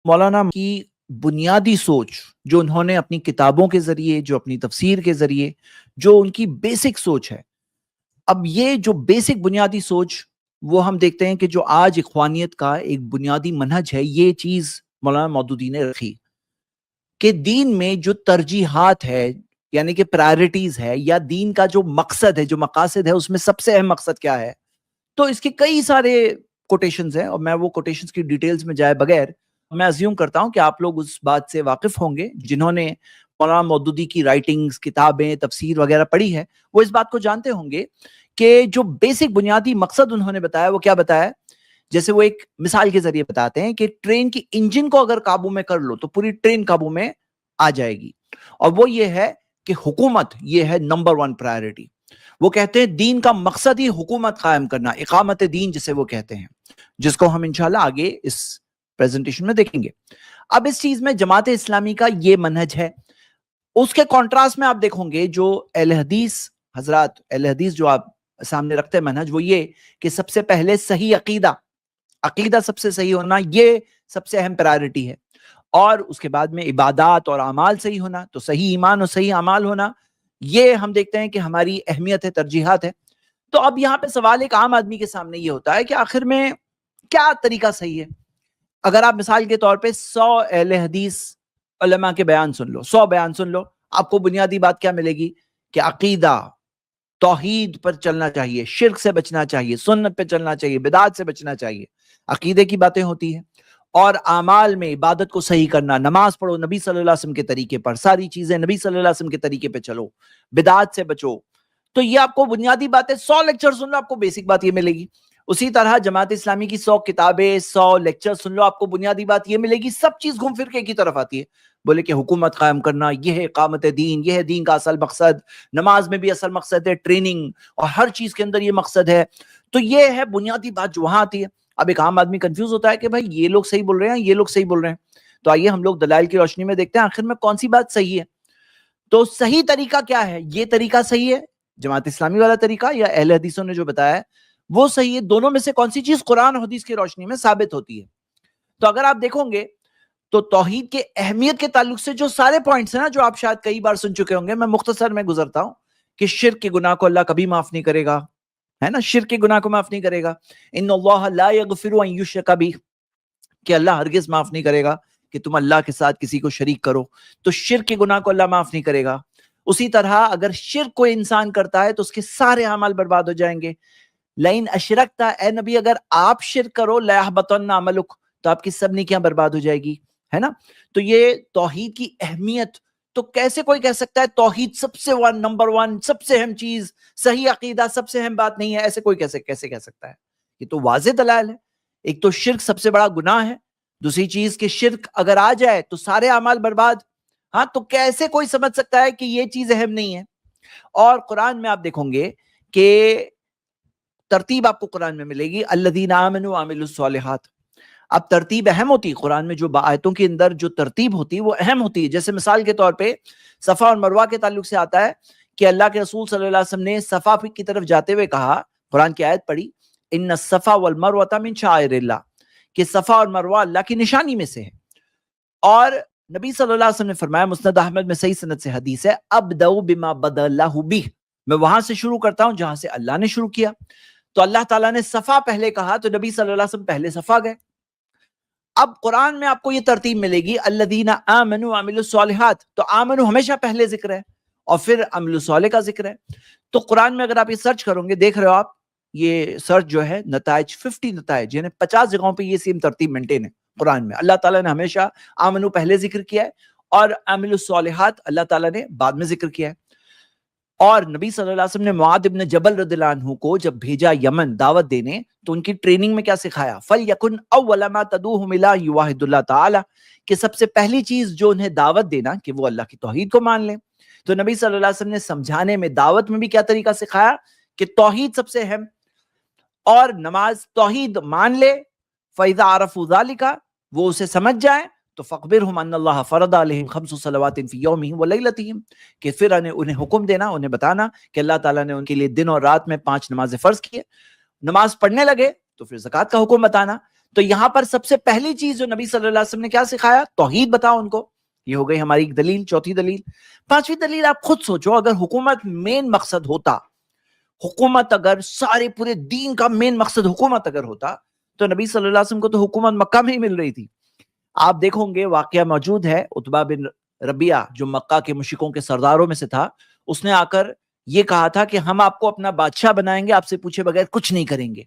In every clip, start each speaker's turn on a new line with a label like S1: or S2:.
S1: مولانا کی بنیادی سوچ جو انہوں نے اپنی کتابوں کے ذریعے، جو اپنی تفسیر کے ذریعے، جو ان کی بیسک سوچ ہے، اب یہ جو بیسک بنیادی سوچ وہ ہم دیکھتے ہیں کہ جو آج اخوانیت کا ایک بنیادی منہج ہے، یہ چیز مولانا مودودی نے رکھی کہ دین میں جو ترجیحات ہے، یعنی کہ پرائرٹیز ہے، یا دین کا جو مقصد ہے، جو مقاصد ہے، اس میں سب سے اہم مقصد کیا ہے. تو اس کے کئی سارے کوٹیشنز ہیں، اور میں وہ کوٹیشنز کی ڈیٹیلز میں جائے بغیر میں ازیوم کرتا ہوں کہ آپ لوگ اس بات سے واقف ہوں گے، جنہوں نے مولانا مودودی کی رائٹنگز، کتابیں، تفسیر وغیرہ پڑھی ہے، وہ اس بات کو جانتے ہوں گے کہ جو بیسک بنیادی مقصد انہوں نے بتایا وہ کیا بتایا. جیسے وہ ایک مثال کے ذریعے بتاتے ہیں کہ ٹرین کی انجن کو اگر قابو میں کر لو تو پوری ٹرین قابو میں آ جائے گی، اور وہ یہ ہے کہ حکومت یہ ہے نمبر 1 پرائرٹی. وہ کہتے ہیں دین کا مقصد ہی حکومت قائم کرنا، اقامت دین جسے وہ کہتے ہیں، جس کو ہم انشاءاللہ آگے اس پریزنٹیشن میں دیکھیں گے. اب اس چیز میں جماعت اسلامی کا یہ منہج ہے. اس کے کانٹراسٹ میں آپ دیکھیں گے جو اہل حدیث حضرات، اہل حدیث جو آپ سامنے رکھتے ہیں منہج، وہ یہ کہ سب سے پہلے صحیح عقیدہ سب سے صحیح ہونا، یہ سب سے اہم پرائرٹی ہے، اور اس کے بعد میں عبادات اور اعمال صحیح ہونا، تو صحیح ایمان اور صحیح اعمال ہونا، یہ ہم دیکھتے ہیں کہ ہماری اہمیت ہے، ترجیحات ہے. تو اب یہاں پہ سوال ایک عام آدمی کے سامنے یہ ہوتا ہے کہ آخر میں کیا طریقہ صحیح ہے. اگر آپ مثال کے طور پہ 100 اہل حدیث علماء کے بیان سن لو، 100 بیان سن لو، آپ کو بنیادی بات کیا ملے گی کہ عقیدہ، توحید پر چلنا چاہیے، شرک سے بچنا چاہیے، سنت پہ چلنا چاہیے، بدعات سے بچنا چاہیے. عقیدے کی باتیں ہوتی ہیں. اور اعمال میں عبادت کو صحیح کرنا، نماز پڑھو نبی صلی اللہ علیہ وسلم کے طریقے پر، ساری چیزیں نبی صلی اللہ علیہ وسلم کے طریقے پہ چلو، بدعات سے بچو. تو یہ آپ کو بنیادی باتیں، 100 لیکچر سن لو آپ کو بیسک بات یہ ملے گی. اسی طرح جماعت اسلامی کی 100 کتابیں، 100 لیکچر سن لو، آپ کو بنیادی بات یہ ملے گی، سب چیز گھوم پھر کے ایک ہی طرف آتی ہے. بولے کہ حکومت قائم کرنا، یہ ہے اقامت دین، یہ ہے دین کا اصل مقصد. نماز میں بھی اصل مقصد ہے ٹریننگ، اور ہر چیز کے اندر یہ مقصد ہے. تو یہ ہے بنیادی بات جو وہاں آتی ہے. اب ایک عام آدمی کنفیوز ہوتا ہے کہ بھائی یہ لوگ صحیح بول رہے ہیں، یہ لوگ صحیح بول رہے ہیں. تو آئیے ہم لوگ دلائل کی روشنی میں دیکھتے ہیں آخر میں کون سی بات صحیح ہے. تو صحیح طریقہ کیا ہے؟ یہ طریقہ صحیح ہے جماعت اسلامی والا طریقہ، یا اہل حدیثوں نے جو بتایا ہے وہ صحیح ہے؟ دونوں میں سے کون سی چیز قرآن اور حدیث کی روشنی میں ثابت ہوتی ہے؟ تو اگر آپ دیکھو گے تو توحید کے اہمیت کے تعلق سے جو سارے پوائنٹس ہیں نا، جو آپ شاید کئی بار سن چکے ہوں گے، میں مختصر میں گزرتا ہوں. کہ شرک کے گناہ کو اللہ کبھی معاف نہیں کرے گا، ہے نا، شرک کے گناہ کو معاف نہیں کرے گا. ان اللہ لا یغفر ان یشرک بہ، کہ اللہ ہرگز معاف نہیں کرے گا کہ تم اللہ کے ساتھ کسی کو شریک کرو. تو شرک کے گناہ کو اللہ معاف نہیں کرے گا. اسی طرح اگر شرک کوئی انسان کرتا ہے تو اس کے سارے اعمال برباد ہو جائیں گے. لئن اشرکتا، اے نبی اگر آپ شرک کرو، لیحبطن عملک، تو آپ کی سب نیکیاں برباد ہو جائے گی، ہے نا. تو یہ توحید کی اہمیت. تو کیسے کوئی کہہ سکتا ہے توحید سب سے نمبر 1، سب سے اہم چیز، صحیح عقیدہ سب سے اہم بات نہیں ہے؟ ایسے کوئی کیسے کہہ سکتا ہے؟ یہ تو واضح دلائل ہے. ایک تو شرک سب سے بڑا گناہ ہے، دوسری چیز کہ شرک اگر آ جائے تو سارے اعمال برباد. ہاں، تو کیسے کوئی سمجھ سکتا ہے کہ یہ چیز اہم نہیں ہے؟ اور قرآن میں آپ دیکھیں گے کہ ترتیب آپ کو قرآن میں ملے گی، الذین آمنوا وعملوا الصالحات. اب ترتیب اہم ہوتی ہے قرآن میں، جو آیتوں کے اندر جو ترتیب ہوتی ہے وہ اہم ہوتی ہے. جیسے مثال کے طور پہ صفا اور مروہ کے تعلق سے آتا ہے کہ اللہ کے رسول صلی اللہ علیہ وسلم نے صفا کی طرف جاتے ہوئے کہا، قرآن کی آیت پڑھی، ان الصفا والمروہ من شعائر اللہ، کہ صفا اور مروہ اللہ کی نشانی میں سے ہے. اور نبی صلی اللہ علیہ وسلم نے فرمایا، مسند احمد میں صحیح سند سے حدیث ہے، ابدؤ بما بدا اللہ بہ، میں وہاں سے شروع کرتا ہوں جہاں سے اللہ نے شروع کیا. تو اللہ تعالیٰ نے صفا پہلے کہا تو نبی صلی اللہ علیہ وسلم پہلے صفا گئے. اب قرآن میں آپ کو یہ ترتیب ملے گی، الذین آمنوا وعملوا الصالحات، تو آمنوا ہمیشہ پہلے ذکر ہے اور پھر عمل صالح کا ذکر ہے. تو قرآن میں اگر آپ یہ سرچ کرو گے، دیکھ رہے ہو آپ یہ سرچ جو ہے، نتائج 50 نتائج، یعنی 50 جگہوں پہ یہ سیم ترتیب مینٹین ہے قرآن میں. اللہ تعالیٰ نے ہمیشہ آمنو پہلے ذکر کیا ہے اور عمل الصالحات اللہ تعالیٰ نے بعد میں ذکر کیا ہے. اور نبی صلی اللہ علیہ وسلم نے معاذ ابن جبل رضی اللہ عنہ کو جب بھیجا یمن دعوت دینے، تو ان کی ٹریننگ میں کیا سکھایا؟ فَلْيَكُنْ أَوَّلَ مَا تَدْعُوهُمْ إِلَىٰ يُوَحِّدُ اللَّهَ تَعَالَىٰ، کہ سب سے پہلی چیز جو انہیں دعوت دینا کہ وہ اللہ کی توحید کو مان لیں. تو نبی صلی اللہ علیہ وسلم نے سمجھانے میں، دعوت میں بھی کیا طریقہ سکھایا کہ توحید سب سے اہم، اور نماز توحید مان لے. فَإِذَا عَرَفُوا ذَلِكَ، وہ اسے سمجھ جائیں تو فَأَخْبِرْهُمْ أَنَّ اللَّهَ فَرَضَ عَلَيْهِمْ 5 صَلَوَاتٍ فِي يَوْمِهِمْ وَلَيْلَتِهِمْ، کہ پھر انہیں حکم دینا، انہیں بتانا کہ اللہ تعالیٰ نے ان کے لیے دن اور رات میں 5 نمازیں فرض کی ہے. نماز پڑھنے لگے تو پھر زکوٰۃ کا حکم بتانا. تو یہاں پر سب سے پہلی چیز جو نبی صلی اللہ علیہ وسلم نے کیا سکھایا؟ توحید بتاؤ ان کو. یہ ہو گئی ہماری ایک دلیل. چوتھی دلیل. پانچویں دلیل آپ خود سوچو, اگر حکومت مین مقصد ہوتا, حکومت اگر سارے پورے دین کا مین مقصد حکومت اگر ہوتا, تو نبی صلی اللہ علیہ وسلم کو تو حکومت مکہ میں ہی مل رہی تھی. آپ دیکھو گے واقعہ موجود ہے, عتبہ بن ربیعہ جو مکہ کے مشرکوں کے سرداروں میں سے تھا, اس نے آ کر یہ کہا تھا کہ ہم آپ کو اپنا بادشاہ بنائیں گے, آپ سے پوچھے بغیر کچھ نہیں کریں گے.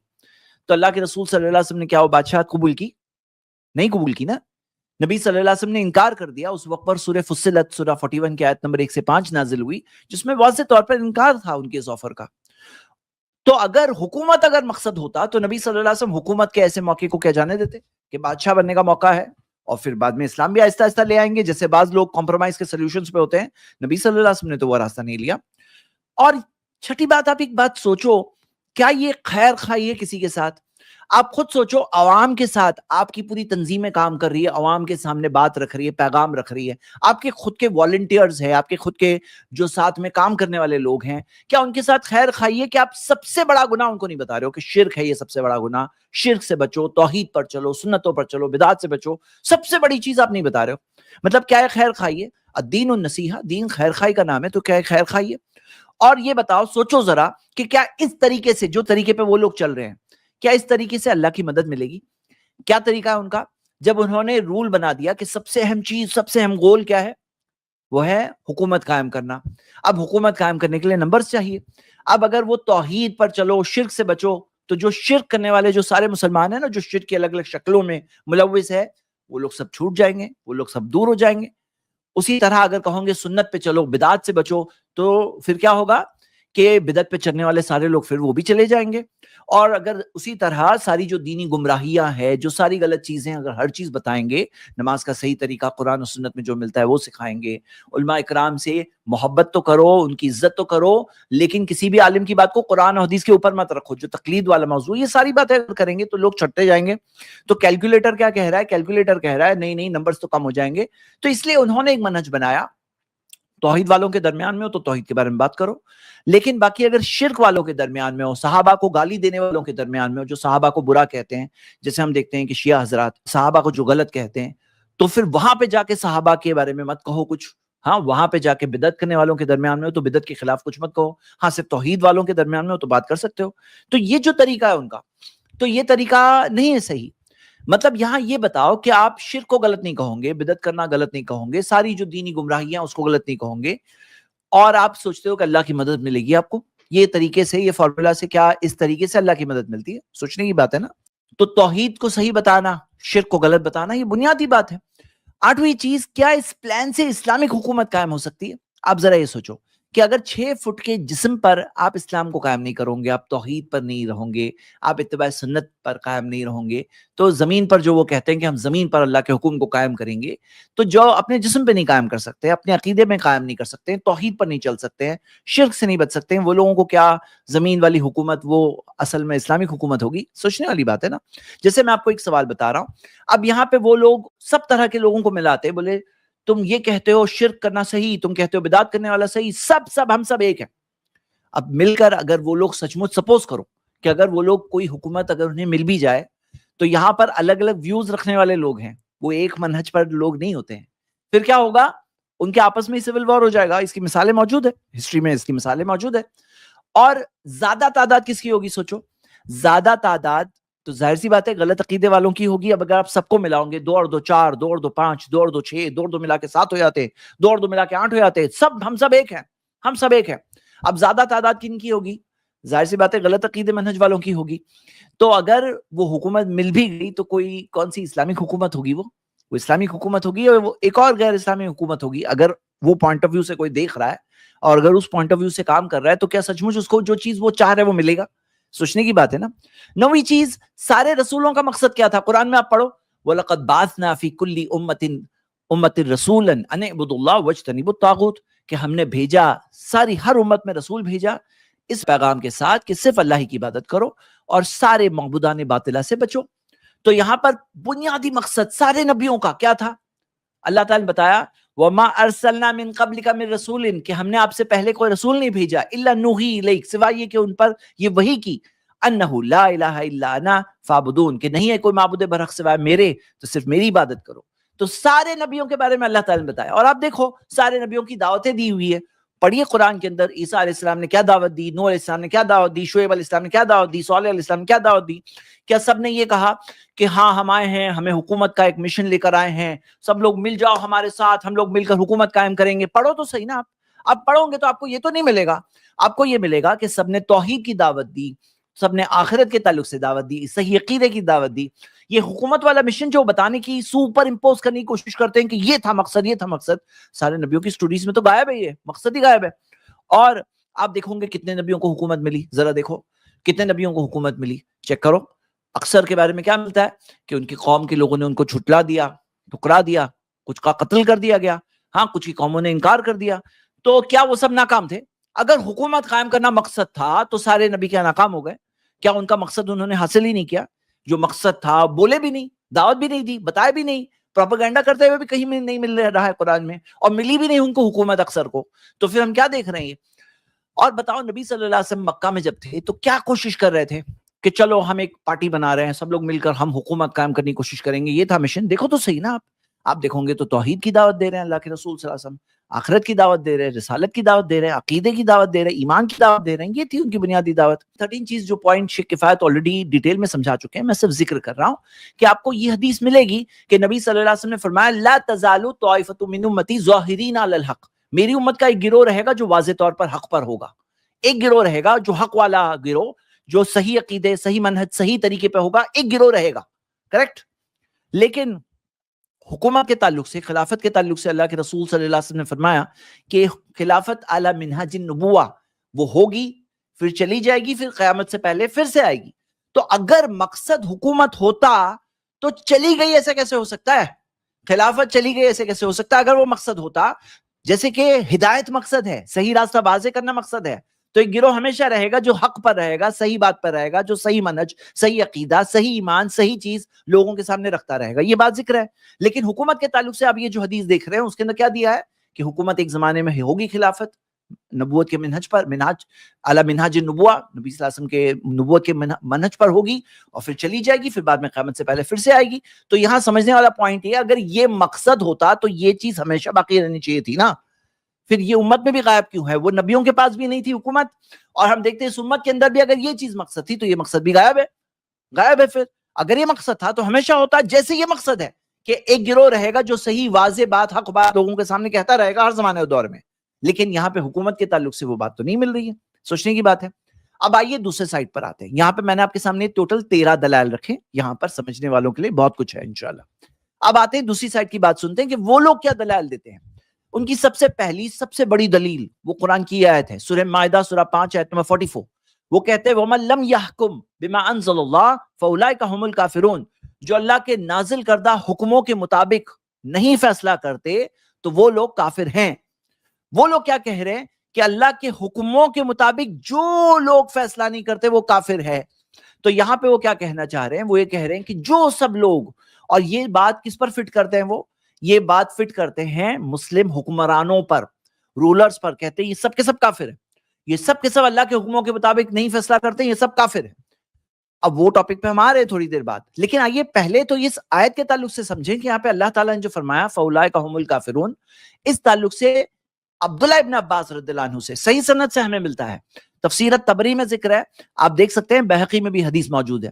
S1: تو اللہ کے رسول صلی اللہ علیہ وسلم نے کیا وہ بادشاہت قبول کی؟ نہیں قبول کی نا. نبی صلی اللہ علیہ وسلم نے انکار کر دیا. اس وقت پر سورہ فصلت سورہ 41 کی آیت نمبر 1 سے 5 نازل ہوئی, جس میں واضح طور پر انکار تھا ان کے اس آفر کا. تو اگر حکومت اگر مقصد ہوتا تو نبی صلی اللہ علیہ وسلم حکومت کے ایسے موقع کو کیا جانے دیتے کہ بادشاہ بننے کا موقع ہے, اور پھر بعد میں اسلام بھی آہستہ آہستہ لے آئیں گے, جیسے بعض لوگ کمپرومائز کے سولوشنز پہ ہوتے ہیں. نبی صلی اللہ علیہ وسلم نے تو وہ راستہ نہیں لیا. اور چھٹی بات, آپ ایک بات سوچو, کیا یہ خیر خواہی ہے کسی کے ساتھ؟ آپ خود سوچو, عوام کے ساتھ آپ کی پوری تنظیمیں کام کر رہی ہے, عوام کے سامنے بات رکھ رہی ہے, پیغام رکھ رہی ہے, آپ کے خود کے والنٹیئرز ہیں, آپ کے خود کے جو ساتھ میں کام کرنے والے لوگ ہیں, کیا ان کے ساتھ خیر خواہی ہے کہ آپ سب سے بڑا گناہ ان کو نہیں بتا رہے ہو کہ شرک ہے یہ سب سے بڑا گناہ, شرک سے بچو, توحید پر چلو, سنتوں پر چلو, بدعات سے بچو, سب سے بڑی چیز آپ نہیں بتا رہے ہو؟ مطلب کیا ہے خیر خواہی ہے؟ الدین النصیحہ, دین خیر خواہی کا نام ہے, تو کیا ہے خیر خواہی ہے؟ اور یہ بتاؤ, سوچو ذرا کہ کیا اس طریقے سے, جو طریقے پہ وہ لوگ چل رہے ہیں, کیا اس طریقے سے اللہ کی مدد ملے گی؟ کیا طریقہ ہے ان کا؟ جب انہوں نے رول بنا دیا کہ سب سے اہم چیز, سب سے اہم گول کیا ہے, وہ ہے حکومت قائم کرنا. اب حکومت قائم کرنے کے لیے نمبرز چاہیے. اب اگر وہ توحید پر چلو, شرک سے بچو, تو جو شرک کرنے والے جو سارے مسلمان ہیں نا, جو شرک کی الگ الگ شکلوں میں ملوث ہے, وہ لوگ سب چھوٹ جائیں گے, وہ لوگ سب دور ہو جائیں گے. اسی طرح اگر کہوں گے سنت پہ چلو, بدعات سے بچو, تو پھر کیا ہوگا کہ بدعت پہ چلنے والے سارے لوگ پھر وہ بھی چلے جائیں گے. اور اگر اسی طرح ساری جو دینی گمراہیاں ہیں, جو ساری غلط چیزیں, اگر ہر چیز بتائیں گے, نماز کا صحیح طریقہ قرآن و سنت میں جو ملتا ہے وہ سکھائیں گے, علماء اکرام سے محبت تو کرو, ان کی عزت تو کرو, لیکن کسی بھی عالم کی بات کو قرآن و حدیث کے اوپر مت رکھو, جو تقلید والا موضوع, یہ ساری باتیں اگر کریں گے تو لوگ چھٹتے جائیں گے. تو کیلکولیٹر کیا کہہ رہا ہے؟ کیلکولیٹر کہہ رہا ہے نہیں نہیں, نمبرز تو کم ہو جائیں گے. تو اس لیے انہوں نے ایک منہج بنایا, توحید والوں کے درمیان میں ہو تو توحید کے بارے میں بات کرو, لیکن باقی اگر شرک والوں کے درمیان میں ہو, صحابہ کو گالی دینے والوں کے درمیان میں ہو, جو صحابہ کو برا کہتے ہیں, جیسے ہم دیکھتے ہیں کہ شیعہ حضرات صحابہ کو جو غلط کہتے ہیں, تو پھر وہاں پہ جا کے صحابہ کے بارے میں مت کہو کچھ. ہاں, وہاں پہ جا کے بدعت کرنے والوں کے درمیان میں ہو تو بدعت کے خلاف کچھ مت کہو. ہاں, صرف توحید والوں کے درمیان میں ہو تو بات کر سکتے ہو. تو یہ جو طریقہ ہے ان کا, تو یہ طریقہ نہیں ہے صحیح. مطلب یہاں یہ بتاؤ کہ آپ شرک کو غلط نہیں کہوں گے, بدعت کرنا غلط نہیں کہوں گے, ساری جو دینی گمراہیاں اس کو غلط نہیں کہوں گے, اور آپ سوچتے ہو کہ اللہ کی مدد ملے گی آپ کو. یہ طریقے سے, یہ فارمولا سے, کیا اس طریقے سے اللہ کی مدد ملتی ہے؟ سوچنے کی بات ہے نا. تو توحید کو صحیح بتانا, شرک کو غلط بتانا, یہ بنیادی بات ہے. آٹھویں چیز, کیا اس پلان سے اسلامک حکومت قائم ہو سکتی ہے؟ آپ ذرا یہ سوچو کہ اگر 6 فٹ کے جسم پر آپ اسلام کو قائم نہیں کرو گے, آپ توحید پر نہیں رہوں گے, آپ اتباع سنت پر قائم نہیں رہوں گے, تو زمین پر جو وہ کہتے ہیں کہ ہم زمین پر اللہ کے حکم کو قائم کریں گے, تو جو اپنے جسم پہ نہیں قائم کر سکتے, اپنے عقیدے میں قائم نہیں کر سکتے, توحید پر نہیں چل سکتے ہیں, شرک سے نہیں بچ سکتے ہیں, وہ لوگوں کو کیا زمین والی حکومت وہ اصل میں اسلامک حکومت ہوگی؟ سوچنے والی بات ہے نا. جیسے میں آپ کو ایک سوال بتا رہا ہوں, اب یہاں پہ وہ لوگ سب طرح کے لوگوں کو ملاتے, بولے تم یہ کہتے ہو شرک کرنا صحیح, تم کہتے ہو بدعت کرنے والا صحیح, سب ہم سب ایک ہیں. اب مل کر اگر وہ لوگ سچ مچ, سپوز کرو کہ اگر وہ لوگ کوئی حکومت اگر انہیں مل بھی جائے, تو یہاں پر الگ الگ ویوز رکھنے والے لوگ ہیں, وہ ایک منہج پر لوگ نہیں ہوتے ہیں, پھر کیا ہوگا؟ ان کے آپس میں سول وار ہو جائے گا. اس کی مثالیں موجود ہے, ہسٹری میں اس کی مثالیں موجود ہے. اور زیادہ تعداد کس کی ہوگی؟ سوچو, زیادہ تعداد تو ظاہر سی بات ہے غلط عقیدے والوں کی ہوگی. اب اگر آپ سب کو ملاؤ گے, 2 اور 2 4, 2 اور 2 5, 2 اور 2 6, 2 اور 2 ملا کے 7 ہو جاتے, 2 اور 2 ملا کے 8 ہو جاتے, ہم سب ایک ہیں, ہم سب ایک ہیں. اب زیادہ تعداد کن کی ہوگی؟ ظاہر سی بات ہے غلط عقیدے منہج والوں کی ہوگی. تو اگر وہ حکومت مل بھی گئی تو کوئی کون سی اسلامک حکومت ہوگی؟ وہ اسلامک حکومت ہوگی, اور وہ ایک اور غیر اسلامی حکومت ہوگی. اگر وہ پوائنٹ آف ویو سے کوئی دیکھ رہا ہے اور اگر اس پوائنٹ آف ویو سے کام کر رہا ہے, تو کیا سچ مچ اس کو جو چیز وہ چاہ رہا ہے وہ ملے گا؟ سوچنے کی بات ہے نا. 9ویں چیز, سارے رسولوں کا مقصد کیا تھا؟ قرآن میں آپ پڑھو, وَلَقَدْ بَعَثْنَا فِي كُلِّ أُمَّةٍ رَسُولًا أَنِ اعْبُدُوا اللَّهَ وَاجْتَنِبُوا الطَّاغُوتَ, کہ ہم نے بھیجا, ساری ہر امت میں رسول بھیجا اس پیغام کے ساتھ کہ صرف اللہ ہی کی عبادت کرو اور سارے معبودان باطلہ سے بچو. تو یہاں پر بنیادی مقصد سارے نبیوں کا کیا تھا؟ اللہ تعالیٰ نے بتایا, وَمَا أَرْسَلْنَا مِن قَبْلِكَ مِن رَسُولٍ, کہ ہم نے آپ سے پہلے کوئی رسول نہیں بھیجا, إِلَّا نُوحِي إِلَيْكَ, سوائے یہ کہ ان پر یہ وحی کی, انہ لا الہ الا انا فاعبدون، کہ نہیں ہے کوئی معبود برحق سوائے میرے، تو صرف میری عبادت کرو. تو سارے نبیوں کے بارے میں اللہ تعالیٰ نے بتایا. اور آپ دیکھو سارے نبیوں کی دعوتیں دی ہوئی ہے. پڑھیے قرآن کے اندر عیسیٰ علیہ السلام نے کیا دعوت دی، نوح علیہ السلام نے کیا دعوت دی، شعیب علیہ السلام نے کیا دعوت دی، صالح علیہ السلام نے کیا دعوت دی. کیا سب نے یہ کہا کہ ہاں ہم آئے ہیں، ہمیں حکومت کا ایک مشن لے کر آئے ہیں، سب لوگ مل جاؤ ہمارے ساتھ، ہم لوگ مل کر حکومت قائم کریں گے؟ پڑھو تو صحیح نا. آپ پڑھو گے تو آپ کو یہ تو نہیں ملے گا. آپ کو یہ ملے گا کہ سب نے توحید کی دعوت دی، سب نے آخرت کے تعلق سے دعوت دی، صحیح عقیدے کی دعوت دی. یہ حکومت والا مشن جو بتانے کی سپر امپوز کرنے کی کوشش کرتے ہیں کہ یہ تھا مقصد، یہ تھا مقصد، سارے نبیوں کی سٹوڈیز میں تو غائب ہے، یہ مقصد ہی غائب ہے. اور آپ دیکھو گے کتنے نبیوں کو حکومت ملی، ذرا دیکھو کتنے نبیوں کو حکومت ملی، چیک کرو. اکثر کے بارے میں کیا ملتا ہے کہ ان کی قوم کے لوگوں نے ان کو جھٹلا دیا، ٹھکرا دیا، کچھ کا قتل کر دیا گیا، ہاں کچھ کی قوموں نے انکار کر دیا. تو کیا وہ سب ناکام تھے؟ اگر حکومت قائم کرنا مقصد تھا تو سارے نبی کیا ناکام ہو گئے؟ کیا ان کا مقصد انہوں نے حاصل ہی نہیں کیا؟ جو مقصد تھا بولے بھی نہیں، دعوت بھی نہیں دی، بتائے بھی نہیں، پروپیگنڈا کرتے ہوئے بھی کہیں میں نہیں مل رہا ہے قرآن میں، اور ملی بھی نہیں ان کو حکومت اکثر کو. تو پھر ہم کیا دیکھ رہے ہیں؟ اور بتاؤ نبی صلی اللہ علیہ وسلم مکہ میں جب تھے تو کیا کوشش کر رہے تھے کہ چلو ہم ایک پارٹی بنا رہے ہیں، سب لوگ مل کر ہم حکومت قائم کرنے کی کوشش کریں گے، یہ تھا مشن. دیکھو تو صحیح نا. آپ دیکھو گے تو توحید کی دعوت دے رہے ہیں اللہ کے رسول صلی اللہ علیہ وسلم، آخرت کی دعوت دے رہے ہیں، رسالت کی دعوت دے رہے ہیں، عقیدے کی دعوت دے رہے ہیں، ایمان کی دعوت دے رہے ہیں. یہ تھی ان کی بنیادی دعوت. 13 چیز جو پوائنٹ شیخ کفایت آلریڈی ڈیٹیل میں سمجھا چکے ہیں، میں صرف ذکر کر رہا ہوں کہ آپ کو یہ حدیث ملے گی کہ نبی صلی اللہ علیہ وسلم نے فرمایا لا تزال طائفۃ من امتی ظاہرین علی الحق، میری امت کا ایک گروہ رہے گا جو واضح طور پر حق پر ہوگا. ایک گروہ رہے گا جو حق والا گروہ، جو صحیح عقیدے، صحیح منہج، صحیح طریقے پہ ہوگا، ایک گروہ رہے گا. کریکٹ. لیکن حکومت کے تعلق سے، خلافت کے تعلق سے اللہ کے رسول صلی اللہ علیہ وسلم نے فرمایا کہ خلافت اعلی منہج النبوہ، وہ ہوگی پھر چلی جائے گی، پھر قیامت سے پہلے پھر سے آئے گی. تو اگر مقصد حکومت ہوتا تو چلی گئی ایسے کیسے ہو سکتا ہے؟ خلافت چلی گئی ایسے کیسے ہو سکتا ہے اگر وہ مقصد ہوتا؟ جیسے کہ ہدایت مقصد ہے، صحیح راستہ واضح کرنا مقصد ہے، تو ایک گروہ ہمیشہ رہے گا جو حق پر رہے گا، صحیح بات پر رہے گا، جو صحیح منہج، صحیح عقیدہ، صحیح ایمان، صحیح چیز لوگوں کے سامنے رکھتا رہے گا. یہ بات ذکر ہے. لیکن حکومت کے تعلق سے آپ یہ جو حدیث دیکھ رہے ہیں اس کے اندر کیا دیا ہے کہ حکومت ایک زمانے میں ہوگی، خلافت نبوت کے منہج پر، منہج اعلی منہج النبوہ، نبی صلی اللہ علیہ وسلم کے نبوت کے منہج پر ہوگی، اور پھر چلی جائے گی، پھر بعد میں قیامت سے پہلے پھر سے آئے گی. تو یہاں سمجھنے والا پوائنٹ یہ، اگر یہ مقصد ہوتا تو یہ چیز ہمیشہ باقی رہنی چاہیے تھی نا. پھر یہ امت میں بھی غائب کیوں ہے؟ وہ نبیوں کے پاس بھی نہیں تھی حکومت، اور ہم دیکھتے ہیں اس امت کے اندر بھی اگر یہ چیز مقصد تھی تو یہ مقصد بھی غائب ہے. غائب ہے. پھر اگر یہ مقصد تھا تو ہمیشہ ہوتا. جیسے یہ مقصد ہے کہ ایک گروہ رہے گا جو صحیح واضح بات، حق بات لوگوں کے سامنے کہتا رہے گا ہر زمانے اور دور میں. لیکن یہاں پہ حکومت کے تعلق سے وہ بات تو نہیں مل رہی ہے. سوچنے کی بات ہے. اب آئیے دوسرے سائڈ پر آتے ہیں. یہاں پہ میں نے آپ کے سامنے ٹوٹل 13 دلائل رکھے، یہاں پر سمجھنے والوں کے لیے بہت کچھ ہے انشاءاللہ. اب آتے ہیں دوسری سائڈ کی بات سنتے ہیں کہ وہ لوگ کیا دلائل دیتے ہیں. ان کی سب سے پہلی، سب سے بڑی دلیل وہ قرآن کی آیت ہے، سورہ مائدہ سورہ 5 آیت نمبر 44. وہ کہتے ہیں وَمَن لَمْ يَحْكُمْ بِمَا أَنزَلَ اللَّهُ فَأُولَٰئِكَ هُمُ الْكَافِرُونَ، جو اللہ کے نازل کردہ حکموں کے مطابق نہیں فیصلہ کرتے تو وہ لوگ کافر ہیں. وہ لوگ کیا کہہ رہے ہیں کہ اللہ کے حکموں کے مطابق جو لوگ فیصلہ نہیں کرتے وہ کافر ہے. تو یہاں پہ وہ کیا کہنا چاہ رہے ہیں؟ وہ یہ کہہ رہے ہیں کہ جو سب لوگ، اور یہ بات کس پر فٹ کرتے ہیں؟ وہ یہ بات فٹ کرتے ہیں مسلم حکمرانوں پر، رولرز پر. کہتے ہیں یہ سب کے سب کافر ہیں، یہ سب کے سب اللہ کے حکموں کے مطابق نہیں فیصلہ کرتے، یہ سب کافر ہیں. اب وہ ٹاپک پہ ہم آ رہے ہیں تھوڑی دیر بعد، لیکن آئیے پہلے تو اس آیت کے تعلق سے سمجھیں کہ یہاں پہ اللہ تعالیٰ نے جو فرمایا فَأُولَٰئِكَ هُمُ الْكَافِرُونَ، اس تعلق سے عبداللہ ابن عباس رضی اللہ عنہ سے صحیح سند سے ہمیں ملتا ہے. تفسیر الطبری میں ذکر ہے، آپ دیکھ سکتے ہیں، بہقی میں بھی حدیث موجود ہے.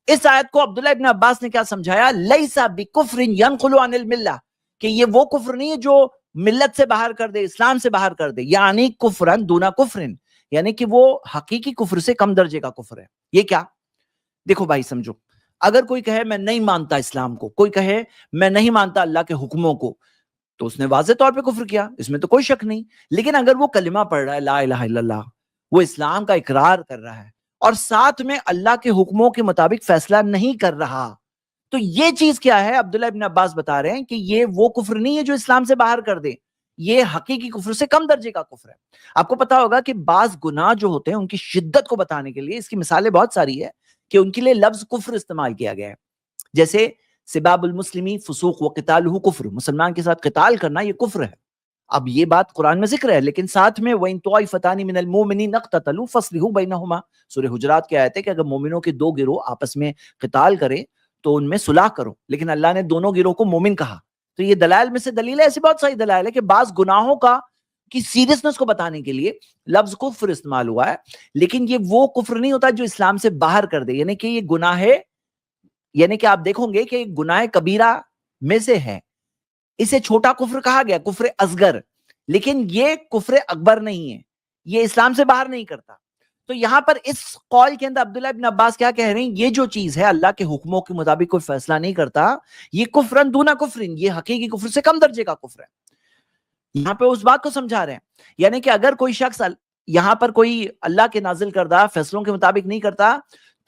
S1: اس آیت کو عبداللہ ابن عباس نے کیا سمجھایا؟ لَيْسَ بِكُفْرٍ يَنْقُلُ عَنِ الْمِلَّةِ، کہ یہ وہ کفر نہیں ہے جو ملت سے باہر کر دے، اسلام سے باہر کر دے، یعنی کفرن دونا کفرن، یعنی کہ وہ حقیقی کفر سے کم درجے کا کفر ہے. یہ کیا؟ دیکھو بھائی سمجھو، اگر کوئی کہے میں نہیں مانتا اسلام کو، کوئی کہے میں نہیں مانتا اللہ کے حکموں کو، تو اس نے واضح طور پہ کفر کیا، اس میں تو کوئی شک نہیں. لیکن اگر وہ کلمہ پڑھ رہا ہے لا الہ الا اللہ، وہ اسلام کا اقرار کر رہا ہے، اور ساتھ میں اللہ کے حکموں کے مطابق فیصلہ نہیں کر رہا، تو یہ چیز کیا ہے؟ عبداللہ ابن عباس بتا رہے ہیں کہ یہ وہ کفر نہیں ہے جو اسلام سے باہر کر دے، یہ حقیقی کفر سے کم درجے کا کفر ہے. آپ کو پتا ہوگا کہ بعض گناہ جو ہوتے ہیں ان کی شدت کو بتانے کے لیے، اس کی مثالیں بہت ساری ہے کہ ان کے لیے لفظ کفر استعمال کیا گیا ہے. جیسے سباب المسلمی فسوق و قتالہ کفر، مسلمان کے ساتھ قتال کرنا یہ کفر ہے. اب یہ بات قرآن میں ذکر ہے، لیکن ساتھ میں وَإِن طَائِفَتَانِ مِنَ الْمُؤْمِنِينَ اقْتَتَلُوا فَأَصْلِحُوا بَيْنَهُمَا، سورہ حجرات کی آیت ہے کہ اگر مومنوں کے دو گروہ آپس میں قتال کرے تو ان میں صلح کرو، لیکن اللہ نے دونوں گروہ کو مومن کہا. تو یہ دلائل میں سے دلیل ہے، ایسی بہت ساری دلائل ہے کہ بعض گناہوں کی سیریسنس کو بتانے کے لیے لفظ کفر استعمال ہوا ہے، لیکن یہ وہ کفر نہیں ہوتا جو اسلام سے باہر کر دے. یعنی کہ یہ گناہ ہے، یعنی کہ آپ دیکھو گے کہ گناہ کبیرہ میں سے ہے، اسے چھوٹا کفر کہا گیا، کفر اصغر، لیکن یہ کفر اکبر نہیں ہے، یہ اسلام سے باہر نہیں کرتا. تو یہاں پر اس قول کے اندر عبداللہ ابن عباس کیا کہہ رہے ہیں، یہ جو چیز ہے اللہ کے حکموں کے مطابق کوئی فیصلہ نہیں کرتا، یہ کفرن دون کفرن، یہ حقیقی کفر سے کم درجے کا کفر ہے. یہاں پہ اس بات کو سمجھا رہے ہیں، یعنی کہ اگر کوئی شخص یہاں پر کوئی اللہ کے نازل کردہ فیصلوں کے مطابق نہیں کرتا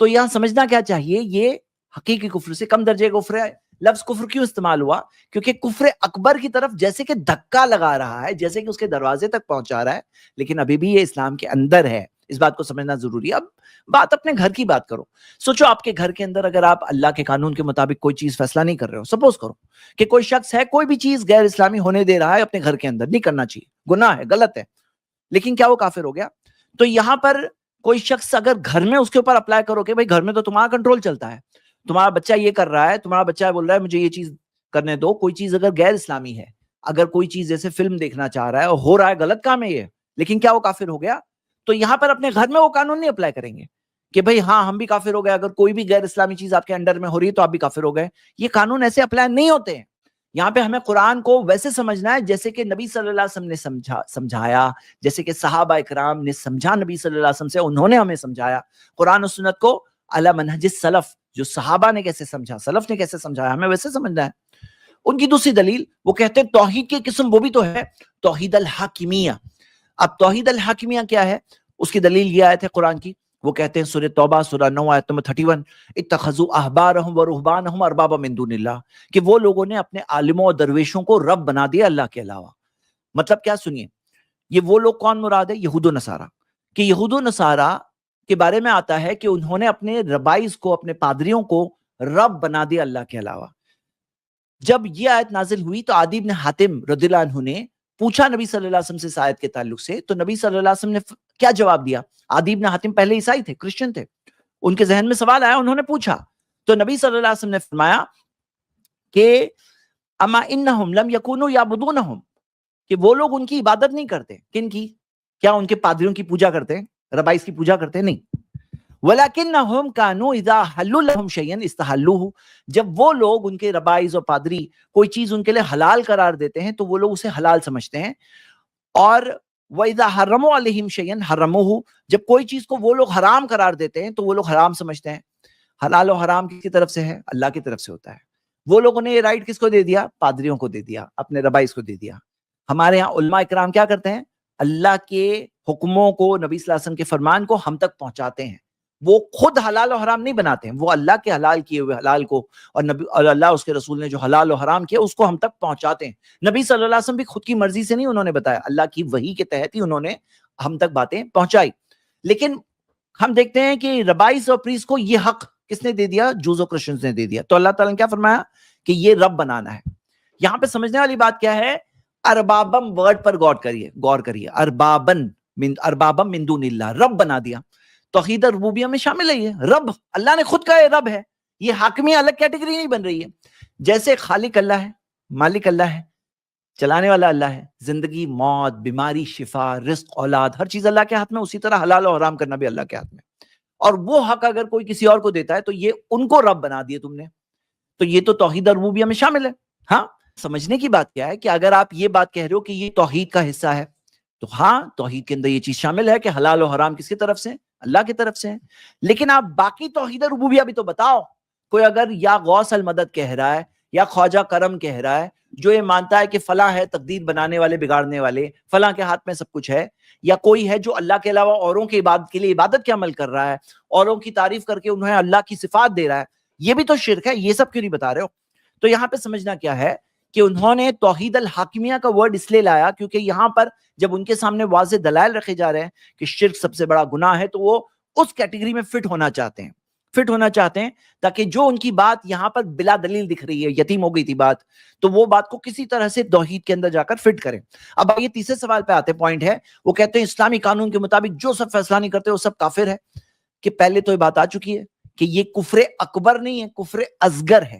S1: تو یہاں سمجھنا کیا چاہیے، یہ حقیقی کفر سے کم درجے کا کفر ہے. لفظ کفر کیوں استعمال ہوا؟ کیونکہ کفر اکبر کی طرف جیسے کہ دھکا لگا رہا ہے، جیسے کہ اس کے دروازے تک پہنچا رہا ہے، لیکن ابھی بھی یہ اسلام کے اندر ہے. اس بات کو سمجھنا ضروری ہے. اب بات اپنے گھر کی بات کرو. سوچو آپ کے گھر کے اندر اگر آپ اللہ کے قانون کے مطابق کوئی چیز فیصلہ نہیں کر رہے ہو، سپوز کرو کہ کوئی شخص ہے کوئی بھی چیز غیر اسلامی ہونے دے رہا ہے اپنے گھر کے اندر، نہیں کرنا چاہیے، گناہ ہے، غلط ہے، لیکن کیا وہ کافر ہو گیا؟ تو یہاں پر کوئی شخص اگر گھر میں اس کے اوپر اپلائی کرو کہ بھائی گھر میں تو تمہارا کنٹرول چلتا ہے، تمہارا بچہ یہ کر رہا ہے، تمہارا بچہ بول رہا ہے مجھے یہ چیز کرنے دو، کوئی چیز اگر غیر اسلامی ہے، اگر کوئی چیز جیسے فلم دیکھنا چاہ رہا ہے اور ہو رہا ہے، غلط کام ہے یہ، لیکن کیا وہ کافر ہو گیا؟ تو یہاں پر اپنے گھر میں وہ قانون نہیں اپلائی کریں گے کہ بھئی ہاں ہم بھی کافر ہو گئے، اگر کوئی بھی غیر اسلامی چیز آپ کے انڈر میں ہو رہی ہے تو آپ بھی کافر ہو گئے. یہ قانون ایسے اپلائی نہیں ہوتے ہیں. یہاں پہ ہمیں قرآن کو ویسے سمجھنا ہے جیسے کہ نبی صلی اللہ علیہ وسلم نے سمجھایا، جیسے کہ صحابہ اکرام نے سمجھا نبی صلی اللہ علیہ وسلم سے، انہوں نے ہمیں سمجھایا. قرآن و سنت کو علی منہج السلف، جو صحابہ نے کیسے سمجھا، سلف نے کیسے سمجھایا، ہمیں ویسے سمجھنا ہے. ان کی دوسری دلیل، وہ کہتے ہیں توحید کی قسم وہ بھی تو ہے، توحید الحاکمیہ. اب توحید الحاکمیہ کیا ہے؟ اس کی دلیل یہ آیت ہے قرآن کی، وہ کہتے ہیں سورہ توبہ سورہ 9 آیت نمبر 31، اتخذوا احبارهم ورهبانهم اربابا من دون اللہ، کہ وہ لوگوں نے اپنے عالموں اور درویشوں کو رب بنا دیا اللہ کے علاوہ. مطلب کیا؟ سنیے، یہ وہ لوگ کون مراد ہے؟ یہود و نصارہ. کہ یہود و نصارہ کے بارے میں آتا ہے کہ انہوں نے اپنے ربائز کو، اپنے پادریوں کو رب بنا دیا اللہ کے علاوہ. جب یہ آیت نازل ہوئی تو عدی بن حاتم رضی اللہ عنہ نے پوچھا نبی صلی اللہ علیہ وسلم سے اس آیت کے تعلق سے، تو نبی صلی اللہ علیہ وسلم نے کیا جواب دیا؟ عدی بن حاتم پہلے عیسائی تھے، کرسچن تھے، ان کے ذہن میں سوال آیا، انہوں نے پوچھا، تو نبی صلی اللہ علیہ وسلم نے فرمایا کہ اما انہم لم یکونوا یعبدونہم، کہ وہ لوگ ان کی عبادت نہیں کرتے. کن کی؟ کیا ان کے پادریوں کی پوجا کرتے ہیں، ربائز کی پوجا کرتے ہیں؟ نہیں. وَلَكِنَّهُمْ كَانُوا إِذَا حَلُّوا لَهُمْ شَيْئًا اسْتَحَلُّوهُ، جب وہ لوگ، ان کے ربائز اور پادری کوئی چیز ان کے لیے حلال قرار دیتے ہیں تو وہ لوگ اسے حلال سمجھتے ہیں. اور وَإِذَا حَرَّمُوا عَلَيْهِمْ شَيْئًا حَرَّمُوهُ، جب کوئی چیز کو وہ لوگ حرام قرار دیتے ہیں تو وہ لوگ حرام سمجھتے ہیں. حلال و حرام کس کی طرف سے ہے؟ اللہ کی طرف سے ہوتا ہے. وہ لوگوں نے یہ رائٹ کس کو دے دیا؟ پادریوں کو دے دیا، اپنے ربائز کو دے دیا. ہمارے ہاں علماء اکرام کیا کرتے ہیں؟ اللہ کے حکموں کو، نبی صلی اللہ علیہ وسلم کے فرمان کو ہم تک پہنچاتے ہیں. وہ خود حلال و حرام نہیں بناتے ہیں، وہ اللہ کے حلال کیے ہوئے حلال کو اور اللہ اس کے رسول نے جو حلال و حرام کیا اس کو ہم تک پہنچاتے ہیں. نبی صلی اللہ علیہ وسلم بھی خود کی مرضی سے نہیں انہوں نے بتایا، اللہ کی وحی کے تحت ہی انہوں نے ہم تک باتیں پہنچائی. لیکن ہم دیکھتے ہیں کہ ربائز اور پریس کو یہ حق کس نے دے دیا؟ جوز و کرسچنز نے دے دیا. تو اللہ تعالیٰ نے کیا فرمایا کہ یہ رب بنانا ہے. یہاں پہ سمجھنے والی بات کیا ہے؟ اربابم ورڈ پر غور کریے. اربابن من دون اللہ، رب بنا دیا. توحید ربوبیہ میں شامل ہے یہ رب. اللہ نے خود کہا یہ رب ہے. یہ حاکمیہ الگ کیٹیگری نہیں بن رہی ہے. جیسے خالق اللہ ہے، مالک اللہ ہے، چلانے والا اللہ ہے، زندگی، موت، بیماری، شفا، رزق، اولاد، ہر چیز اللہ کے ہاتھ میں، اسی طرح حلال و حرام کرنا بھی اللہ کے ہاتھ میں. اور وہ حق اگر کوئی کسی اور کو دیتا ہے تو یہ ان کو رب بنا دیے تم نے. تو یہ تو توحید ربوبیہ میں شامل ہے. ہاں، سمجھنے کی بات کیا ہے کہ اگر آپ یہ بات کہہ رہے ہو کہ یہ توحید کا حصہ ہے تو ہاں، توحید کے اندر یہ چیز شامل ہے کہ حلال و حرام کس کی طرف سے؟ اللہ کی طرف سے ہے. لیکن آپ باقی توحید ربوبیہ بھی تو بتاؤ. کوئی اگر یا غوث المدد کہہ رہا ہے یا خواجہ کرم کہہ رہا ہے، جو یہ مانتا ہے کہ فلاں ہے تقدیر بنانے والے، بگاڑنے والے، فلاں کے ہاتھ میں سب کچھ ہے، یا کوئی ہے جو اللہ کے علاوہ اوروں کی عبادت کے لیے عبادت کے عمل کر رہا ہے، اوروں کی تعریف کر کے انہیں اللہ کی صفات دے رہا ہے، یہ بھی تو شرک ہے. یہ سب کیوں نہیں بتا رہے ہو؟ تو یہاں پہ سمجھنا کیا ہے کہ انہوں نے توحید الحاکمیہ کا ورڈ اس لیے لایا کیونکہ یہاں پر جب ان کے سامنے واضح دلائل رکھے جا رہے ہیں کہ شرک سب سے بڑا گناہ ہے تو وہ اس کیٹیگری میں فٹ ہونا چاہتے ہیں. فٹ ہونا چاہتے ہیں تاکہ جو ان کی بات یہاں پر بلا دلیل دکھ رہی ہے، یتیم ہو گئی تھی بات، تو وہ بات کو کسی طرح سے توحید کے اندر جا کر فٹ کریں. اب آئیے تیسرے سوال پہ آتے. پوائنٹ ہے وہ کہتے ہیں اسلامی قانون کے مطابق جو سب فیصلہ نہیں کرتے وہ سب کافر ہے. کہ پہلے تو یہ بات آ چکی ہے کہ یہ کفر اکبر نہیں ہے، کفر اصغر ہے.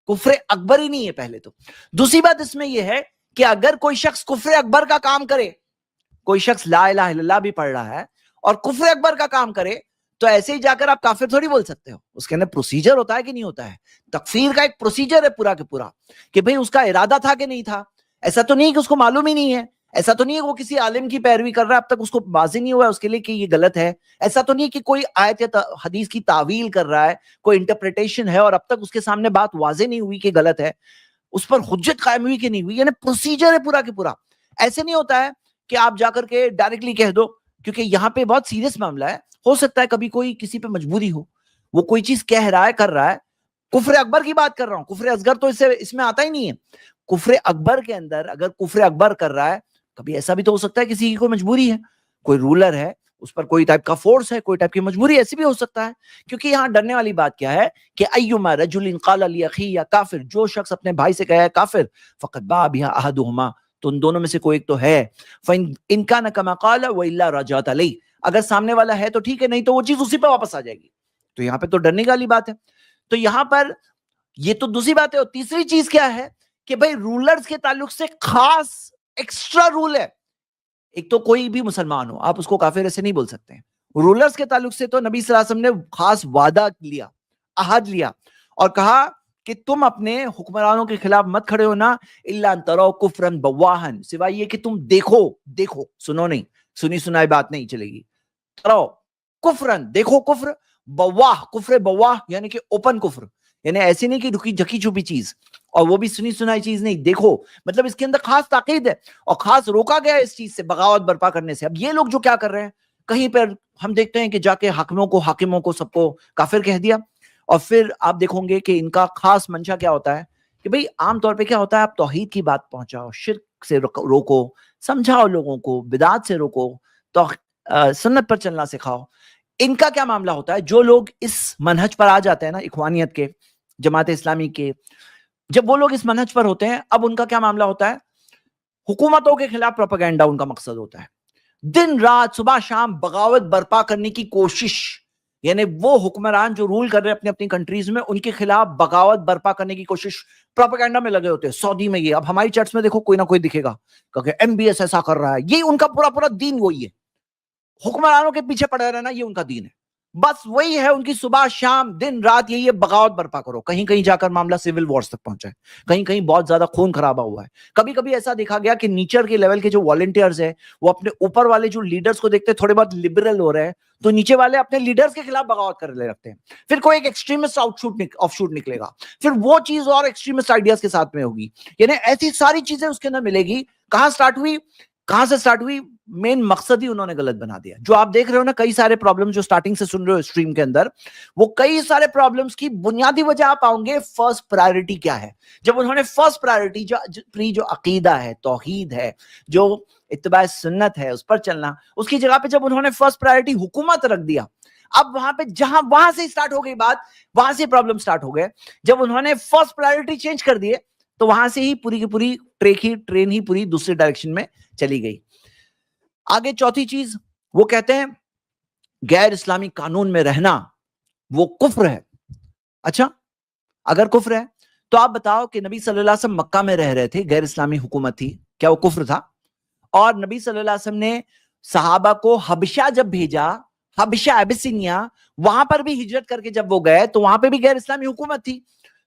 S1: کفر اکبر ہی نہیں ہے پہلے تو. دوسری بات اس میں یہ ہے کہ اگر کوئی شخص کفر اکبر کا کام کرے، کوئی شخص لا الہ الا اللہ بھی پڑھ رہا ہے اور کفر اکبر کا کام کرے، تو ایسے ہی جا کر آپ کافر تھوڑی بول سکتے ہو. اس کے اندر پروسیجر ہوتا ہے کہ نہیں ہوتا ہے؟ تکفیر کا ایک پروسیجر ہے پورا کہ پورا، کہ بھئی اس کا ارادہ تھا کہ نہیں تھا. ایسا تو نہیں کہ اس کو معلوم ہی نہیں ہے، ایسا تو نہیں ہے وہ کسی عالم کی پیروی کر رہا ہے اب تک اس کو واضح نہیں ہوا ہے اس کے لیے کہ یہ غلط ہے. ایسا تو نہیں کہ کوئی آیت یا حدیث کی تعویل کر رہا ہے، کوئی انٹرپریٹیشن ہے اور اب تک اس کے سامنے بات واضح نہیں ہوئی کہ غلط ہے، اس پر حجت قائم ہوئی کہ نہیں ہوئی. یعنی پروسیجر ہے پورا کہ پورا. ایسے نہیں ہوتا ہے کہ آپ جا کر کے ڈائریکٹلی کہہ دو، کیونکہ یہاں پہ بہت سیریس معاملہ ہے. ہو سکتا ہے کبھی کوئی کسی پہ مجبوری ہو، وہ کوئی چیز کہہ رہا ہے، کر رہا ہے. کفر اکبر کی بات کر رہا ہوں، کفر اصغر تو اس میں آتا ہی نہیں ہے. کفر اکبر کے اندر اگر کفر اکبر کر رہا ہے، کبھی ایسا بھی تو ہو سکتا ہے کسی کی کوئی مجبوری ہے، کوئی رولر ہے، اس پر کوئی ٹائپ کا فورس ہے، کوئی ٹائپ کی مجبوری، ایسی بھی ہو سکتا ہے. کیونکہ یہاں ڈرنے والی بات کیا ہے کہ ایما رجل قال لاخیہ یا کافر، جو شخص اپنے بھائی سے کہا ہے کافر، فقد باء بها احدهما، تو ان دونوں میں سے کوئی ایک تو ہے. فان كان كما قال والا رجعت علیہ، اگر سامنے والا ہے تو ٹھیک ہے، نہیں تو وہ چیز اسی پہ واپس آ جائے گی. تو یہاں پہ تو ڈرنے والی بات ہے. تو یہاں پر یہ تو دوسری بات ہے. اور تیسری چیز کیا ہے کہ بھائی رولرز کے تعلق سے خاص ایکسٹرا رول ہے. ایک تو کوئی بھی مسلمان ہو، آپ اس کو کافر ایسے نہیں بول سکتے ہیں. رولرز کے تعلق سے تو نبی صلی اللہ علیہ وسلم نے خاص وعدہ لیا، عہد لیا اور کہا کہ تم اپنے حکمرانوں کے خلاف مت کھڑے ہونا الا ان تروا کفرا بواحا، سوائے یہ کہ تم دیکھو، سنو نہیں، سنی سنائی بات نہیں چلے گی. تروا کفرا، دیکھو کفر، بواح، کفر بواح یعنی کہ اوپن کفر، یعنی ایسی نہیں کہ رکی جھکی چھپی چیز، اور وہ بھی سنی سنائی چیز نہیں. دیکھو مطلب اس کے اندر خاص تاکید ہے اور خاص روکا گیا اس چیز سے، بغاوت برپا کرنے سے. اب یہ لوگ جو کیا کر رہے ہیں، کہیں پر ہم دیکھتے ہیں کہ جا کے حاکموں کو سب کو کافر کہہ دیا. اور پھر آپ دیکھو گے کہ ان کا خاص منشا کیا ہوتا ہے کہ بھئی عام طور پہ کیا ہوتا ہے، آپ توحید کی بات پہنچاؤ، شرک سے روکو، سمجھاؤ لوگوں کو، بدعات سے روکو، تو سنت پر چلنا سکھاؤ. ان کا کیا معاملہ ہوتا ہے، جو لوگ اس منہج پر آ جاتے ہیں نا، اخوانیت کے، جماعت اسلامی کے، جب وہ لوگ اس منہج پر ہوتے ہیں، اب ان کا کیا معاملہ ہوتا ہے، حکومتوں کے خلاف پروپیگنڈا ان کا مقصد ہوتا ہے. دن رات صبح شام بغاوت برپا کرنے کی کوشش، یعنی وہ حکمران جو رول کر رہے ہیں اپنی اپنی کنٹریز میں، ان کے خلاف بغاوت برپا کرنے کی کوشش، پروپیگنڈا میں لگے ہوتے ہیں. سعودی میں یہ، اب ہماری چرچ میں دیکھو کوئی نہ کوئی دکھے گا کہ ایم بی ایس ایسا کر رہا ہے. یہ ان کا پورا پورا دین وہی ہے، حکمرانوں کے پیچھے پڑے رہنا، یہ ان کا دین ہے. بس وہی ہے ان کی، صبح شام دن رات یہی ہے، بغاوت برپا کرو. کہیں کہیں جا کر معاملہ سول وارز تک پہنچا ہے، کہیں کہیں بہت زیادہ خون خرابہ ہوا ہے. کبھی کبھی ایسا دیکھا گیا کہ نیچر کے لیول کے جو والنٹیئرز ہیں، وہ اپنے اوپر والے جو لیڈرز کو دیکھتے تھوڑے بہت لبرل ہو رہے ہیں، تو نیچے والے اپنے لیڈرز کے خلاف بغاوت کر لے رکھتے ہیں. پھر کوئی ایک ایکسٹریمسٹ آف شوٹ نکلے گا، پھر وہ چیز اور ایکسٹریمسٹ آئیڈیاز کے ساتھ میں ہوگی. یعنی ایسی ساری چیزیں اس کے اندر ملے گی. کہاں سے سٹارٹ ہوئی، مین مقصد ہی انہوں نے غلط بنا دیا. جو آپ دیکھ رہے ہو نا، کئی سارے پرابلم جو سٹارٹنگ سے سن رہے ہو اسٹریم کے اندر، وہ کئی سارے پرابلمز کی بنیادی وجہ آپ پاؤں گے فرسٹ پرائیورٹی کیا ہے. جب انہوں نے فرسٹ پرائیورٹی جو عقیدہ ہے، توحید ہے، جو اتباع سنت ہے، اس پر چلنا، اس کی جگہ پہ جب انہوں نے فرسٹ پرائیورٹی حکومت رکھ دیا، اب وہاں پہ وہاں سے سٹارٹ ہو گئی بات، وہاں سے پرابلم سٹارٹ ہو گئے. جب انہوں نے فرسٹ پرائیورٹی چینج کر دیے، تو وہاں سے ہی پوری کی پوری ٹرین ہی پوری دوسری ڈائریکشن میں چلی گئی. آگے چوتھی چیز وہ کہتے ہیں غیر اسلامی قانون میں رہنا وہ کفر ہے. اچھا، اگر کفر ہے تو آپ بتاؤ کہ نبی صلی اللہ علیہ وسلم مکہ میں رہ رہے تھے، غیر اسلامی حکومت تھی، کیا وہ کفر تھا؟ اور نبی صلی اللہ علیہ وسلم نے صحابہ کو حبشہ جب بھیجا، حبشہ ابسینیا، وہاں پر بھی ہجرت کر کے جب وہ گئے تو وہاں پہ بھی غیر اسلامی حکومت تھی،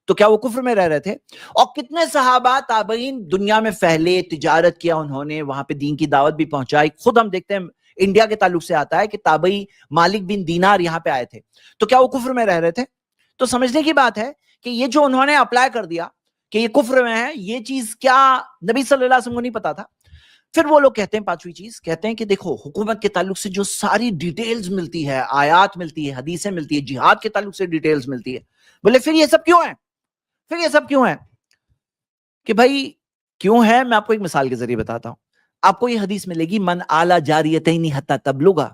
S1: تو کیا وہ کفر میں رہ رہے تھے؟ اور کتنے صحابہ تابعین دنیا میں پھیلے، تجارت کیا انہوں نے، وہاں پہ دین کی دعوت بھی پہنچائی. خود ہم دیکھتے ہیں انڈیا کے تعلق سے آتا ہے کہ تابعی مالک بن دینار یہاں پہ آئے تھے، تو کیا وہ کفر میں رہ رہے تھے؟ تو سمجھنے کی بات ہے کہ یہ جو انہوں نے اپلائی کر دیا کہ یہ کفر میں ہے، یہ چیز کیا نبی صلی اللہ علیہ وسلم کو نہیں پتا تھا؟ پھر وہ لوگ کہتے ہیں پانچویں چیز، کہتے ہیں کہ دیکھو حکومت کے تعلق سے جو ساری ڈیٹیلز ملتی ہے، آیات ملتی ہے، حدیثیں ملتی ہے، جہاد کے تعلق سے ڈیٹیلز ملتی ہے، بولے پھر یہ سب کیوں ہے؟ کہ بھائی کیوں ہے، میں آپ کو ایک مثال کے ذریعے بتاتا ہوں. آپ کو یہ حدیث ملے گی، من آلا جاریتین حتی تبلغا،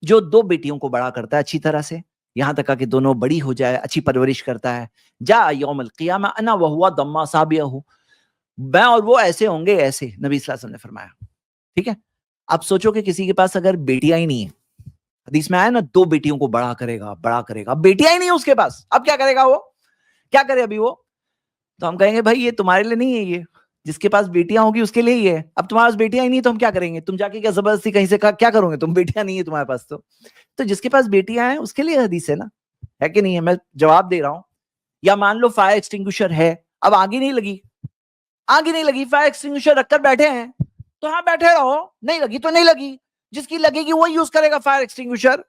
S1: جو دو بیٹیوں کو بڑا کرتا ہے اچھی طرح سے، یہاں تک کہ دونوں بڑی ہو جائے, اچھی پرورش کرتا ہے. جا یوم القیامہ انا وہوا ضما اصابعہ, میں اور وہ ایسے ہوں گے ایسے, نبی صلی اللہ علیہ وسلم نے فرمایا. ٹھیک ہے, اب سوچو کہ کسی کے پاس اگر بیٹیاں ہی نہیں ہیں, حدیث میں آیا نا 2 بیٹیوں کو بڑا کرے گا, اب بیٹیاں ہی نہیں ہیں اس کے پاس, اب کیا کرے گا وہ, کیا کرے ابھی وہ؟ تو ہم کہیں گے بھائی یہ تمہارے لیے نہیں ہے, یہ جس کے پاس بیٹیاں ہوگی اس کے لیے ہی ہے. اب تمہارے پاس بیٹیاں ہی نہیں تو ہم کیا کریں گے, تم جا کے کیا زبردستی کہیں سے کیا کرو گے, تم بیٹیاں نہیں ہے تمہارے پاس, تو جس کے پاس بیٹیاں ہیں اس کے لیے حدیث ہے نا, ہے کہ نہیں ہے؟ میں جواب دے رہا ہوں. یا مان لو فائر ایکسٹنگوشر ہے, اب آگے نہیں لگی, فائر ایکسٹنگوشر رکھ کر بیٹھے ہیں, تو ہاں بیٹھے رہو, نہیں لگی تو نہیں لگی, جس کی لگے گی وہ یوز کرے گا فائر ایکسٹنگوشر.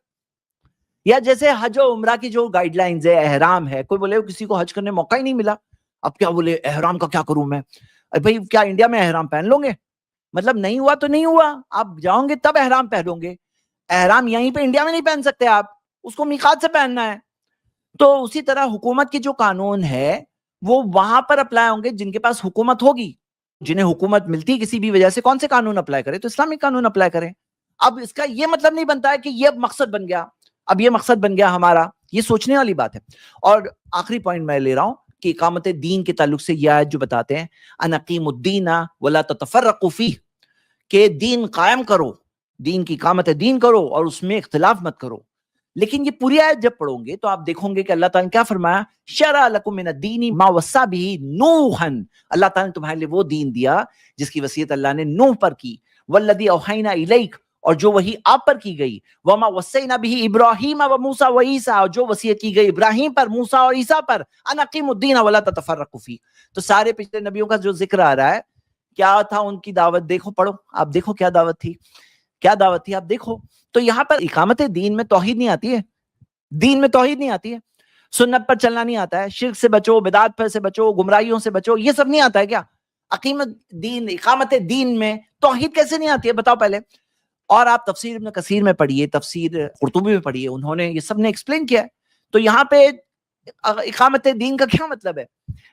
S1: یا جیسے حج و عمرہ کی جو گائیڈ لائنز ہے, احرام ہے, کوئی بولے کسی کو حج کرنے موقع ہی نہیں ملا, اب کیا بولے احرام کا کیا کروں میں, بھائی کیا انڈیا میں احرام پہن لو گے, مطلب نہیں ہوا تو نہیں ہوا, آپ جاؤں گے تب احرام پہنو گے. احرام یہیں پہ انڈیا میں نہیں پہن سکتے آپ, اس کو میقات سے پہننا ہے. تو اسی طرح حکومت کے جو قانون ہے وہ وہاں پر اپلائی ہوں گے جن کے پاس حکومت ہوگی. جنہیں حکومت ملتی کسی بھی وجہ سے, کون سے قانون اپلائی کرے, تو اسلامک قانون اپلائی کریں. اب اس کا یہ مطلب نہیں بنتا ہے کہ یہ مقصد بن گیا, اب یہ مقصد بن گیا ہمارا, یہ سوچنے والی بات ہے. اور آخری پوائنٹ میں لے رہا ہوں کہ اقامت دین کے تعلق سے یہ آیت جو بتاتے ہیں ان اقیموا الدین ولا تتفرقوا فیہ, کہ دین قائم کرو, دین کی اقامت دین کرو اور اس میں اختلاف مت کرو. لیکن یہ پوری آیت جب پڑھو گے تو آپ دیکھو گے کہ اللہ تعالیٰ نے کیا فرمایا, شرع لکم من الدین ما وصی بہ نوحا, اللہ تعالیٰ نے تمہارے لیے وہ دین دیا جس کی وصیت اللہ نے نوح پر کی, والذی اوحینا الیک, اور جو وہی آپ پر کی گئی, وما وصینا بہ ابراہیم و موسیٰ و عیسیٰ, اور جو وصیت کی گئی ابراہیم پر, موسیٰ اور عیسیٰ پر, ان اقیموا الدین ولا تتفرقوا فیہ. تو سارے پچھلے نبیوں کا جو ذکر آ رہا ہے, کیا تھا ان کی دعوت, دیکھو پڑھو, آپ دیکھو کیا دعوت تھی, آپ دیکھو. تو یہاں پر اقامت دین میں توحید نہیں آتی ہے, دین میں توحید نہیں آتی ہے, سنت پر چلنا نہیں آتا ہے, شرک سے بچو, بدعت پر سے بچو, گمراہیوں سے بچو, یہ سب نہیں آتا ہے کیا؟ اقامت دین میں توحید کیسے نہیں آتی ہے بتاؤ پہلے. اور آپ تفسیر ابن کثیر میں پڑھیے, تفسیر قرطبی میں پڑھیے, انہوں نے یہ سب نے ایکسپلین کیا ہے. تو یہاں پہ اقامت دین کا کیا مطلب ہے,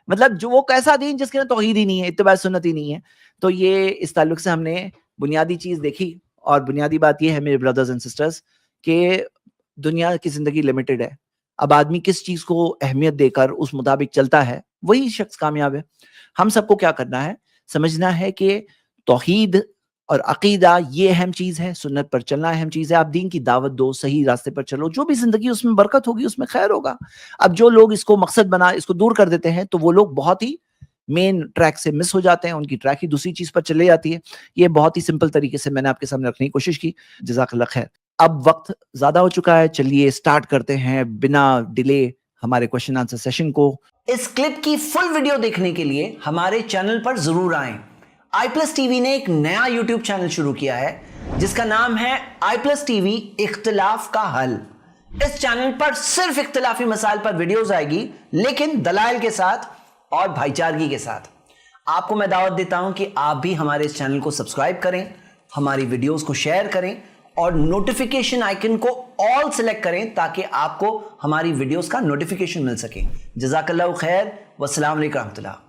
S1: مطلب جو وہ کیسا دین جس کے اندر توحید ہی نہیں ہے, اتباع سنت ہی نہیں ہے. تو یہ اس تعلق سے ہم نے بنیادی چیز دیکھی, اور بنیادی بات یہ ہے میرے بردرز اینڈ سسٹرز کہ دنیا کی زندگی لمیٹڈ ہے. اب آدمی کس چیز کو اہمیت دے کر اس مطابق چلتا ہے وہی شخص کامیاب ہے. ہم سب کو کیا کرنا ہے, سمجھنا ہے کہ توحید اور عقیدہ یہ اہم چیز ہے, سنت پر چلنا اہم چیز ہے. آپ دین کی دعوت دو, صحیح راستے پر چلو, جو بھی زندگی اس میں برکت ہوگی اس میں خیر ہوگا. اب جو لوگ اس کو مقصد بنا, اس کو دور کر دیتے ہیں, تو وہ لوگ بہت ہی مین ٹریک سے مس ہو جاتے ہیں, ان کی ٹریک ہی دوسری چیز پر چلے جاتی ہے. یہ بہت ہی سمپل طریقے سے میں نے آپ کے سامنے رکھنے کی کوشش کی. جزاک اللہ خیر. اب وقت زیادہ ہو چکا ہے, چلیے سٹارٹ کرتے ہیں بنا ڈیلے ہمارے کوشچن آنسر سیشن کو. اس کلپ کی فل ویڈیو دیکھنے کے لیے ہمارے چینل پر ضرور آئیں. آئی پلس ٹی وی نے ایک نیا یوٹیوب چینل شروع کیا ہے جس کا نام ہے آئی پلس ٹی وی اختلاف کا حل. اس چینل پر صرف اختلافی مسائل پر ویڈیوز آئے گی, لیکن دلائل کے ساتھ اور بھائی چارگی کے ساتھ. آپ کو میں دعوت دیتا ہوں کہ آپ بھی ہمارے اس چینل کو سبسکرائب کریں, ہماری ویڈیوز کو شیئر کریں, اور نوٹیفیکیشن آئیکن کو آل سلیکٹ کریں تاکہ آپ کو ہماری ویڈیوز کا نوٹیفیکیشن مل سکے. جزاک اللہ خیر, والسلام علیکم ورحمۃ اللہ.